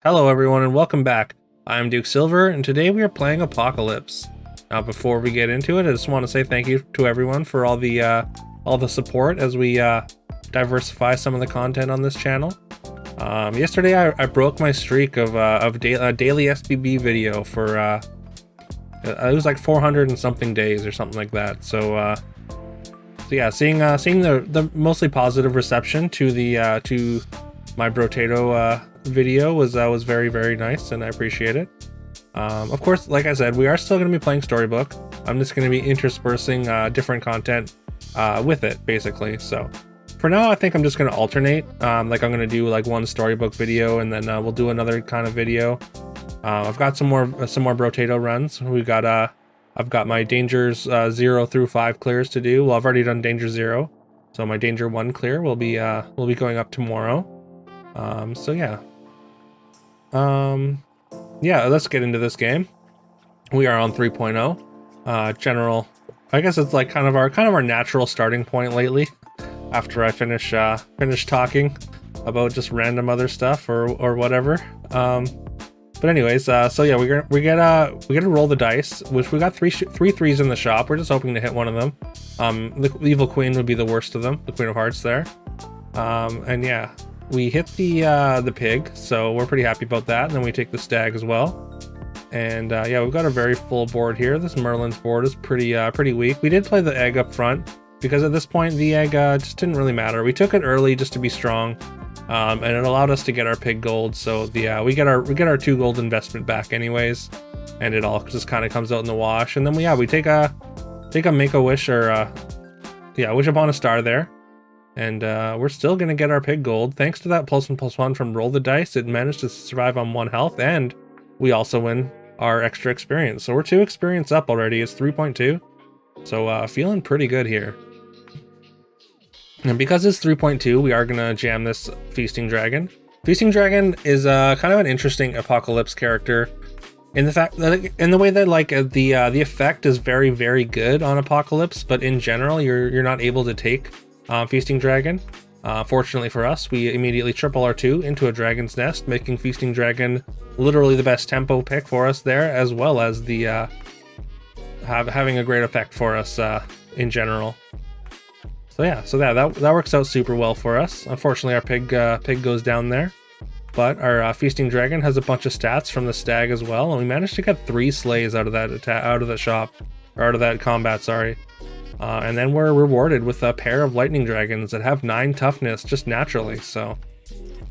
Hello everyone and welcome back. I'm Duke Silver and today we are playing Apocalypse. Now before we get into it, I just want to say thank you to everyone for all the support as we diversify some of the content on this channel. Yesterday I broke my streak of daily SBB video for it was like 400 and something days or something like that. So yeah, seeing the mostly positive reception to the to my Brotato video was very, very nice, and I appreciate it. Of course, like I said, we are still going to be playing Storybook. I'm just going to be interspersing different content with it, basically. So for now, I think I'm just going to alternate. Like I'm going to do like one Storybook video, and then we'll do another kind of video. I've got some more Brotato runs. We've got I've got my dangers 0 through 5 clears to do. Well, I've already done danger 0, so my danger 1 clear will be going up tomorrow. So yeah. Yeah, let's get into this game. We are on 3.0. General, I guess it's like kind of our natural starting point lately. After I finish talking about just random other stuff or whatever. But anyways, so yeah, we gotta roll the dice, which we got three threes in the shop. We're just hoping to hit one of them. The evil queen would be the worst of them, the queen of hearts there. And yeah. We hit the pig, so we're pretty happy about that. And then we take the stag as well. And yeah, we've got a very full board here. This Merlin's board is pretty weak. We did play the egg up front because at this point the egg just didn't really matter. We took it early just to be strong, and it allowed us to get our pig gold. So the we get our 2 gold investment back anyways, and it all just kind of comes out in the wash. And then we take a make a wish or wish upon a star there. And we're still going to get our pig gold. Thanks to that +1/+1 from Roll the Dice, it managed to survive on 1 health, and we also win our extra experience. So we're 2 experience up already. It's 3.2. So feeling pretty good here. And because it's 3.2, we are going to jam this Feasting Dragon. Feasting Dragon is kind of an interesting Apocalypse character in the fact that, in the way that like the effect is very, very good on Apocalypse, but in general, you're not able to take Feasting Dragon. Fortunately for us, we immediately triple our 2 into a Dragon's Nest, making Feasting Dragon literally the best tempo pick for us there, as well as the having a great effect for us in general. So yeah, that works out super well for us. Unfortunately, our pig goes down there, but our Feasting Dragon has a bunch of stats from the stag as well, and we managed to get 3 slays out of that shop, or out of that combat. Sorry. And then we're rewarded with a pair of lightning dragons that have 9 toughness just naturally. So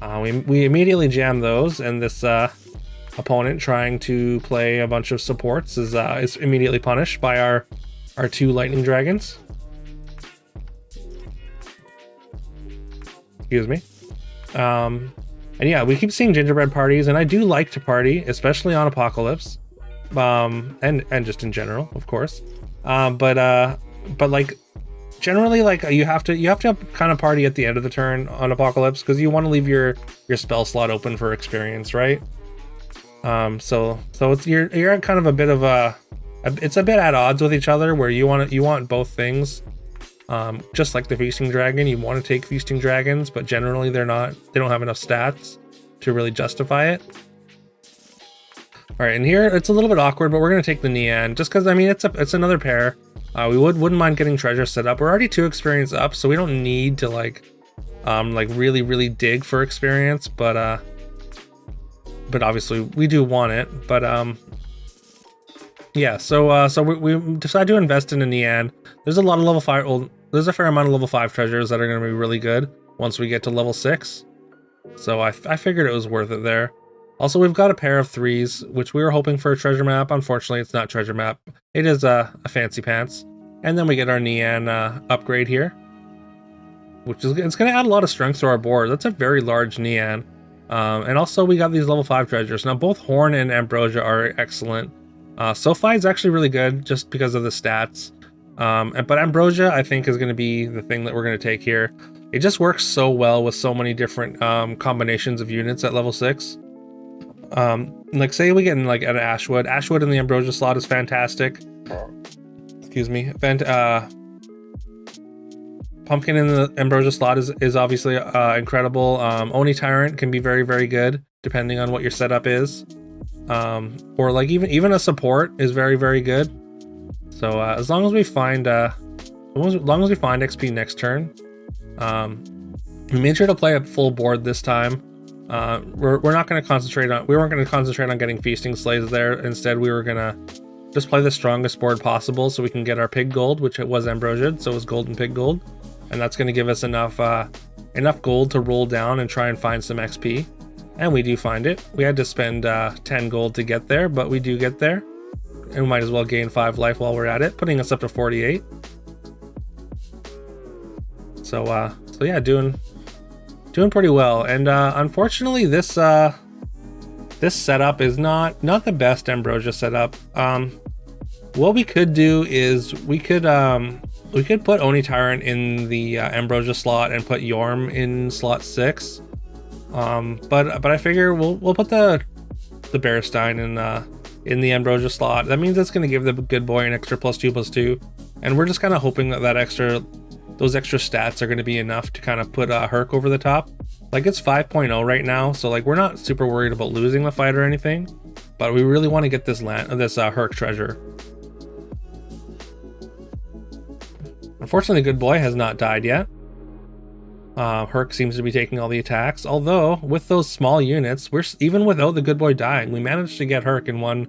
we immediately jam those, and this opponent trying to play a bunch of supports is immediately punished by our 2 lightning dragons. Excuse me. And yeah, we keep seeing gingerbread parties, and I do like to party, especially on Apocalypse, and just in general, of course. But like generally, like you have to kind of party at the end of the turn on Apocalypse because you want to leave your spell slot open for experience, right? So it's you're at kind of a bit of it's a bit at odds with each other where you want both things. Just like the Feasting Dragon, you want to take Feasting Dragons, but generally they don't have enough stats to really justify it. All right, and here it's a little bit awkward, but we're gonna take the Nean just because I mean it's another pair. We wouldn't mind getting treasure set up. We're already 2 experience up, so we don't need to like really dig for experience. But obviously we do want it. But yeah. So we decide to invest in a Nean. There's a lot of level 5. Well, there's a fair amount of level 5 treasures that are going to be really good once we get to level 6. So I figured it was worth it there. Also, we've got a pair of 3s, which we were hoping for a treasure map. Unfortunately, it's not treasure map. It is a fancy pants. And then we get our Nean upgrade here, which is it's going to add a lot of strength to our board. That's a very large Nean. And also, we got these level 5 treasures. Now, both Horn and Ambrosia are excellent. Sophie is actually really good just because of the stats. But Ambrosia, I think, is going to be the thing that we're going to take here. It just works so well with so many different combinations of units at level 6. Like say we get in like an Ashwood in the Ambrosia slot is fantastic. Excuse me. Pumpkin in the Ambrosia slot is obviously incredible. Oni Tyrant can be very, very good. depending on what your setup is. Or like even a support is very, very good. So as long as we find XP next turn, we made sure to play a full board this time. We're not going to concentrate on, we weren't going to concentrate on getting feasting slays there. Instead, we were going to just play the strongest board possible so we can get our pig gold, which it was ambrosia, so it was golden pig gold, and that's going to give us enough gold to roll down and try and find some XP. And we do find it. We had to spend 10 gold to get there, but we do get there, and we might as well gain 5 life while we're at it, putting us up to 48. So yeah, doing pretty well. And unfortunately, this setup is not the best ambrosia setup. What we could do is we could put Oni Tyrant in the ambrosia slot and put Yorm in slot 6. But I figure we'll put the Bearstein in the ambrosia slot. That means it's going to give the good boy an extra +2/+2, and we're just kind of hoping that those extra stats are going to be enough to kind of put Herc over the top. Like, it's 5.0 right now, so like we're not super worried about losing the fight or anything, but we really want to get this Herc treasure. Unfortunately, the good boy has not died yet. Herc seems to be taking all the attacks, although with those small units, even without the good boy dying, we managed to get Herc in one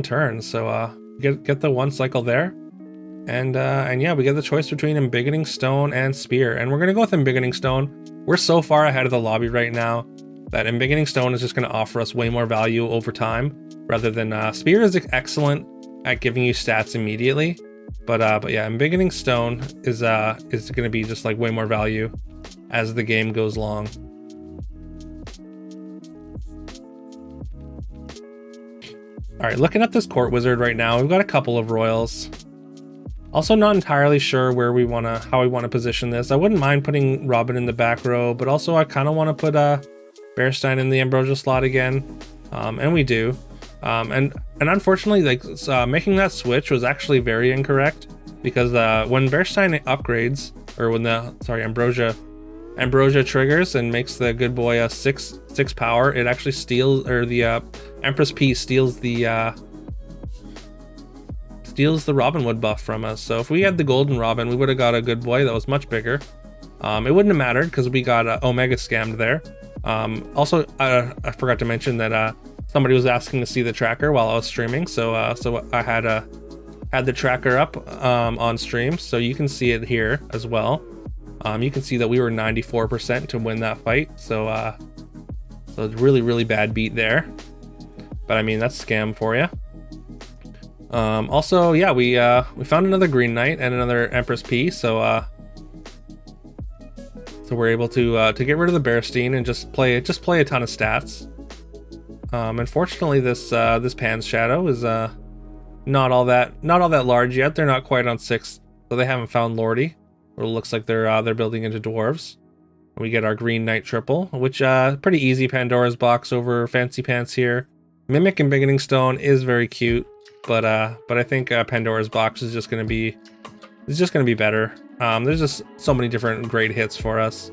turn. So get the 1 cycle there. And yeah, we get the choice between Embiggening Stone and Spear, and we're gonna go with Embiggening Stone. We're so far ahead of the lobby right now that Embiggening Stone is just gonna offer us way more value over time, rather than Spear is excellent at giving you stats immediately, but yeah, Embiggening Stone is gonna be just like way more value as the game goes along. All right, looking at this Court Wizard right now, we've got a couple of royals. Also not entirely sure how we wanna position this. I wouldn't mind putting Robin in the back row, but also I kind of want to put Bearstein in the ambrosia slot again, and we do. And unfortunately, like making that switch was actually very incorrect, because when Bearstein upgrades, or when Ambrosia triggers and makes the good boy a 6 power, it actually steals, or the Empress P steals the Robin Wood buff from us. So if we had the golden Robin, we would have got a good boy that was much bigger. It wouldn't have mattered because we got Omega scammed there. Also, I forgot to mention that somebody was asking to see the tracker while I was streaming, so I had the tracker up on stream, so you can see it here as well. You can see that we were 94% to win that fight, so it's really bad beat there. But I mean, that's scam for you. Also, yeah, we found another Green Knight and another Empress P, so we're able to get rid of the Bearstein and just play a ton of stats. Unfortunately, this Pan's Shadow is not all that large yet. They're not quite on 6, so they haven't found Lordy. It looks like they're building into dwarves. We get our Green Knight triple, which pretty easy Pandora's box over Fancy Pants here. Mimic and Embiggening Stone is very cute. But I think Pandora's box is just gonna be better. There's just so many different great hits for us.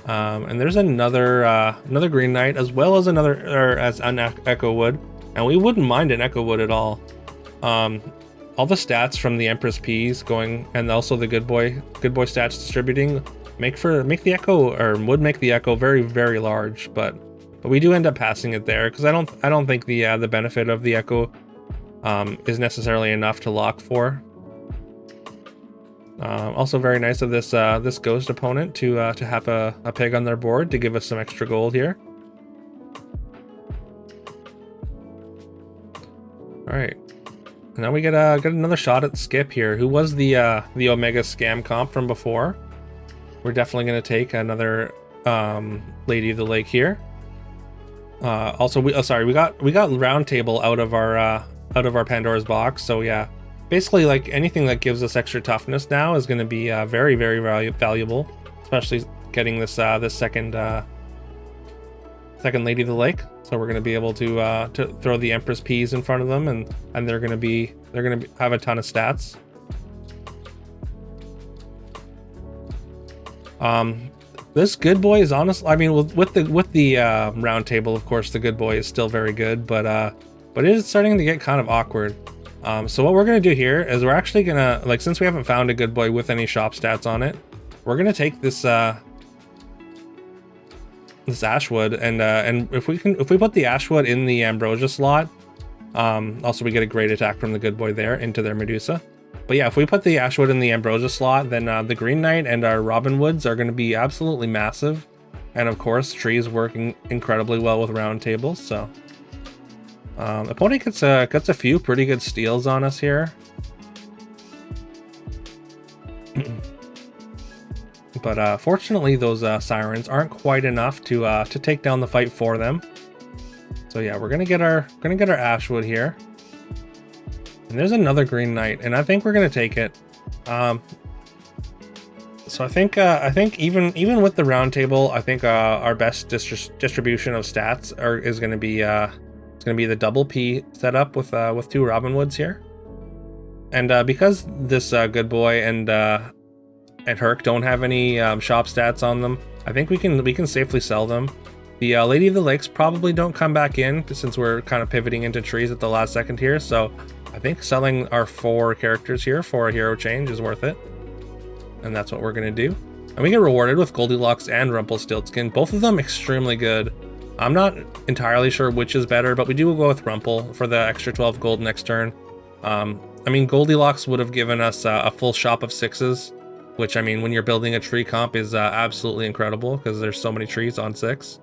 And there's another Green Knight, as well as an Echo Wood, and we wouldn't mind an Echo Wood at all. All the stats from the Empress P's going, and also the good boy stats distributing, would make the Echo very, very large. But we do end up passing it there, because I don't think the benefit of the Echo is necessarily enough to lock for. Also very nice of this ghost opponent to have a pig on their board to give us some extra gold here. All right, now we get another shot at Skip here, who was the Omega scam comp from before. We're definitely going to take another Lady of the Lake here. Also, we got Round Table out of our Pandora's box, so yeah, basically like anything that gives us extra toughness now is going to be very, very valuable, especially getting this second Lady of the Lake. So we're going to be able to throw the Empress P's in front of them, and they're going to have a ton of This good boy is honest. I mean, with the round table, of course, the good boy is still very good, but it is starting to get kind of awkward. So what we're gonna do here is we're actually gonna, like, since we haven't found a good boy with any shop stats on it, we're gonna take this this ashwood, and if we put the ashwood in the ambrosia slot, also we get a great attack from the good boy there into their Medusa. But yeah, if we put the ashwood in the ambrosia slot, then the green knight and our robin woods are going to be absolutely massive, and of course trees working incredibly well with round tables. So opponent gets a few pretty good steals on us here. But fortunately, those sirens aren't quite enough to take down the fight for them. So yeah, we're gonna get our ashwood here, and there's another green knight, and I think we're gonna take it. So I think even with the round table, I think our best distribution of stats is gonna be the double P setup with 2 robin woods here, and because this good boy and Herc don't have any shop stats on them, I think we can safely sell them. The Lady of the Lakes probably don't come back in since we're kind of pivoting into trees at the last second here, so I think selling our 4 characters here for a hero change is worth it. And that's what we're gonna do. And we get rewarded with Goldilocks and Rumpelstiltskin, both of them extremely good. I'm not entirely sure which is better, but we do go with Rumple for the extra 12 gold next turn. I mean, Goldilocks would have given us a full shop of 6s, which, I mean, when you're building a tree comp is absolutely incredible because there's so many trees on 6.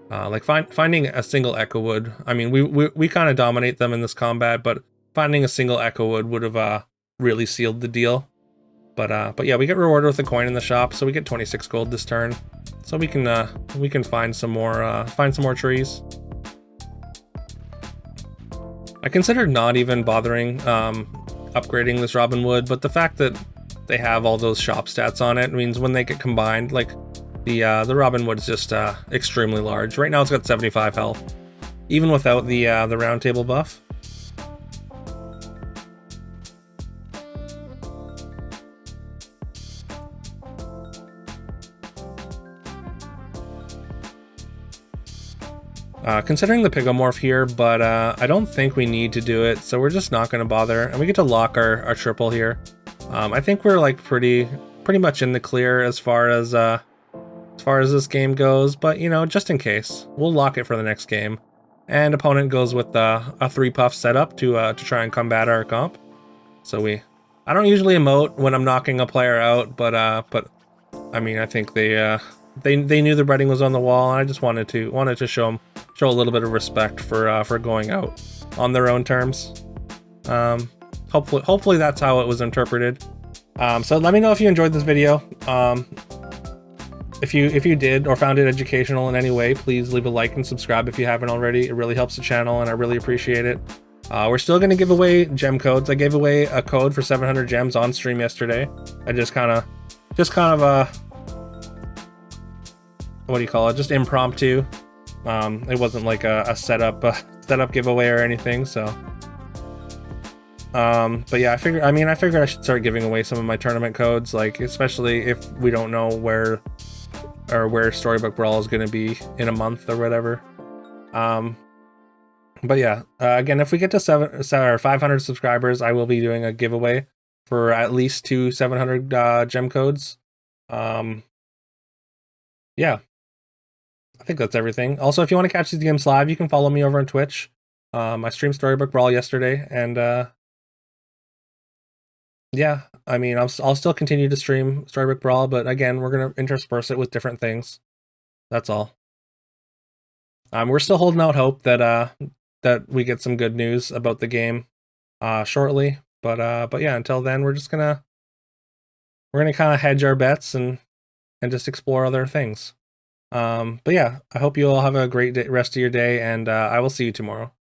Like finding a single Echo Wood, I mean, we kind of dominate them in this combat, but finding a single Echo Wood would have really sealed the deal. But yeah, we get rewarded with a coin in the shop, so we get 26 gold this turn, so we can find some more trees. I considered not even bothering upgrading this Robin Wood, but the fact that they have all those shop stats on it means when they get combined, like the Robin Wood is just extremely large. Right now it's got 75 health, even without the round table buff. Considering the Pigomorph here, but I don't think we need to do it, so we're just not going to bother, and we get to lock our triple here. I think we're like pretty much in the clear as far as this game goes, but you know, just in case, we'll lock it for the next game. And opponent goes with a 3 puff setup to try and combat our comp. So I don't usually emote when I'm knocking a player out, but I mean, I think they knew the writing was on the wall, and I just wanted to show a little bit of respect for going out on their own terms. Hopefully that's how it was interpreted. So let me know if you enjoyed this video. If you did or found it educational in any way, please leave a like and subscribe if you haven't already. It really helps the channel, and I really appreciate it. We're still going to give away gem codes. I gave away a code for 700 gems on stream yesterday. I just kind of what do you call it? Just impromptu. It wasn't like a setup giveaway or anything. So, but yeah, I figured I should start giving away some of my tournament codes, like especially if we don't know where Storybook Brawl is going to be in a month or whatever. But yeah, again, if we get to 500 subscribers, I will be doing a giveaway for at least 2 700 gem codes. Yeah, I think that's everything. Also, if you want to catch these games live, you can follow me over on Twitch. I streamed Storybook Brawl yesterday, and yeah, I mean, I'll still continue to stream Storybook Brawl, but again, we're gonna intersperse it with different things. That's all. We're still holding out hope that we get some good news about the game shortly, but yeah, until then, we're gonna kind of hedge our bets and just explore other things. But yeah, I hope you all have a great rest of your day, and I will see you tomorrow.